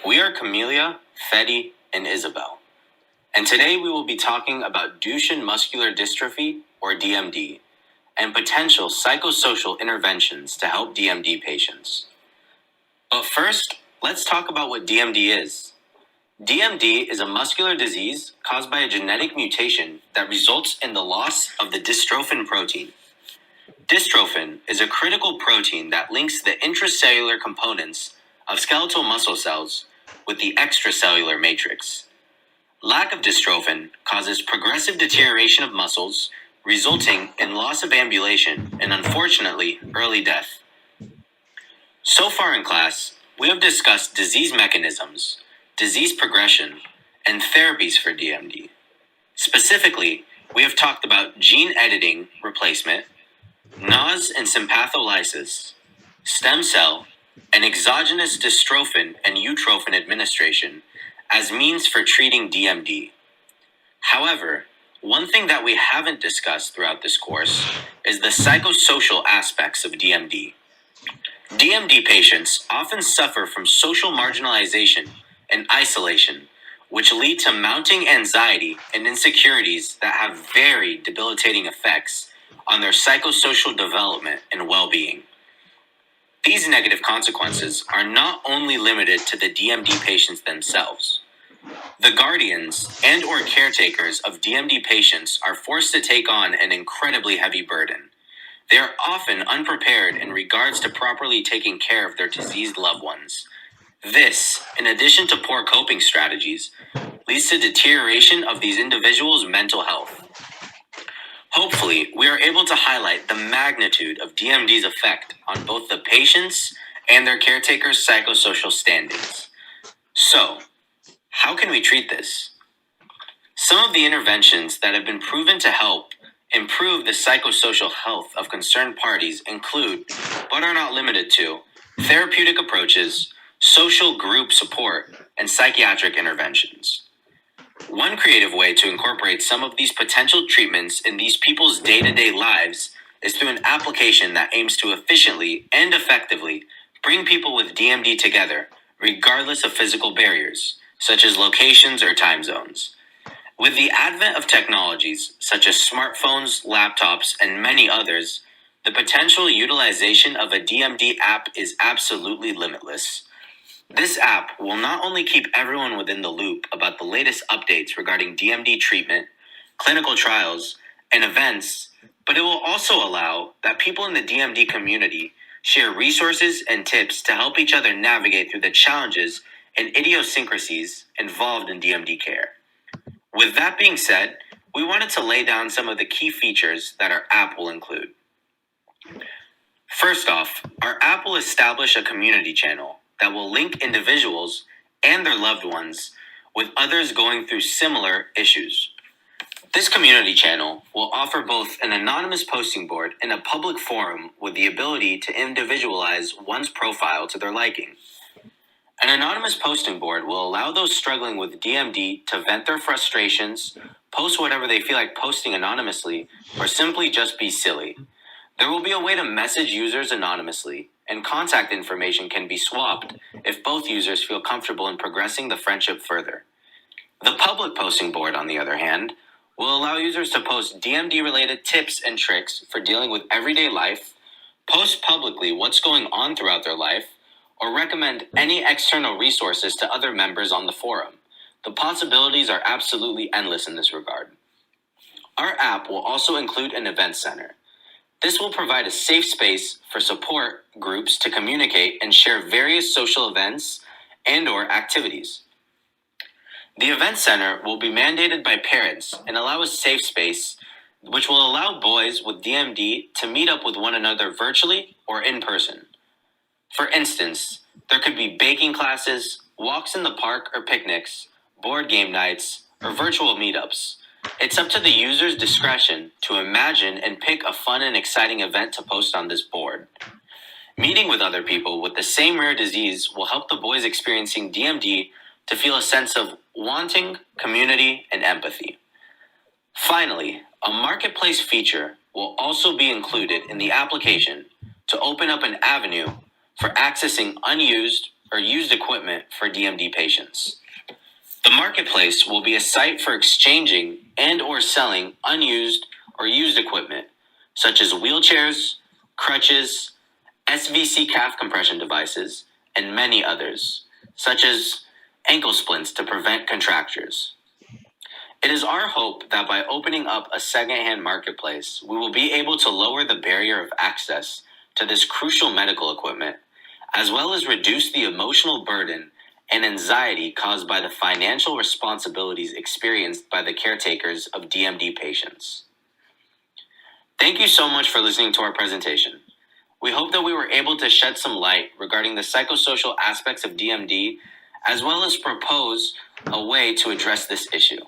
We are Camelia, Fetty, and Isabel, and today we will be talking about Duchenne muscular dystrophy, or DMD, and potential psychosocial interventions to help DMD patients. But first, let's talk about what DMD is. DMD is a muscular disease caused by a genetic mutation that results in the loss of the dystrophin protein. Dystrophin is a critical protein that links the intracellular components of skeletal muscle cells with the extracellular matrix. Lack of dystrophin causes progressive deterioration of muscles, resulting in loss of ambulation and, unfortunately, early death. So far in class, we have discussed disease mechanisms, disease progression, and therapies for DMD. Specifically, we have talked about gene editing replacement, NOS and sympatholysis, stem cell, and exogenous dystrophin and utrophin administration as means for treating DMD. However, one thing that we haven't discussed throughout this course is the psychosocial aspects of DMD. DMD patients often suffer from social marginalization and isolation, which lead to mounting anxiety and insecurities that have very debilitating effects on their psychosocial development and well-being. These negative consequences are not only limited to the DMD patients themselves. The guardians and/or caretakers of DMD patients are forced to take on an incredibly heavy burden. They are often unprepared in regards to properly taking care of their diseased loved ones. This, in addition to poor coping strategies, leads to deterioration of these individuals' mental health. Hopefully, we are able to highlight the magnitude of DMD's effect on both the patients and their caretakers' psychosocial standings. So, how can we treat this? Some of the interventions that have been proven to help improve the psychosocial health of concerned parties include, but are not limited to, therapeutic approaches, social group support, and psychiatric interventions. One creative way to incorporate some of these potential treatments in these people's day-to-day lives is through an application that aims to efficiently and effectively bring people with DMD together, regardless of physical barriers, such as locations or time zones. With the advent of technologies such as smartphones, laptops, and many others, the potential utilization of a DMD app is absolutely limitless. This app will not only keep everyone within the loop about the latest updates regarding DMD treatment, clinical trials, and events, but it will also allow that people in the DMD community share resources and tips to help each other navigate through the challenges and idiosyncrasies involved in DMD care. With that being said, we wanted to lay down some of the key features that our app will include. First off, our app will establish a community channel that will link individuals and their loved ones with others going through similar issues. This community channel will offer both an anonymous posting board and a public forum with the ability to individualize one's profile to their liking. An anonymous posting board will allow those struggling with DMD to vent their frustrations, post whatever they feel like posting anonymously, or simply just be silly. There will be a way to message users anonymously, and contact information can be swapped if both users feel comfortable in progressing the friendship further. The public posting board, on the other hand, will allow users to post DMD-related tips and tricks for dealing with everyday life, post publicly what's going on throughout their life, or recommend any external resources to other members on the forum. The possibilities are absolutely endless in this regard. Our app will also include an event center. This will provide a safe space for support groups to communicate and share various social events and/or activities. The event center will be mandated by parents and allow a safe space which will allow boys with DMD to meet up with one another virtually or in person. For instance, there could be baking classes, walks in the park or picnics, board game nights, or virtual meetups. It's up to the user's discretion to imagine and pick a fun and exciting event to post on this board. Meeting with other people with the same rare disease will help the boys experiencing DMD to feel a sense of wanting, community, and empathy. Finally, a marketplace feature will also be included in the application to open up an avenue for accessing unused or used equipment for DMD patients. The marketplace will be a site for exchanging and or selling unused or used equipment, such as wheelchairs, crutches, SVC calf compression devices, and many others, such as ankle splints to prevent contractures. It is our hope that by opening up a secondhand marketplace, we will be able to lower the barrier of access to this crucial medical equipment, as well as reduce the emotional burden and anxiety caused by the financial responsibilities experienced by the caretakers of DMD patients. Thank you so much for listening to our presentation. We hope that we were able to shed some light regarding the psychosocial aspects of DMD, as well as propose a way to address this issue.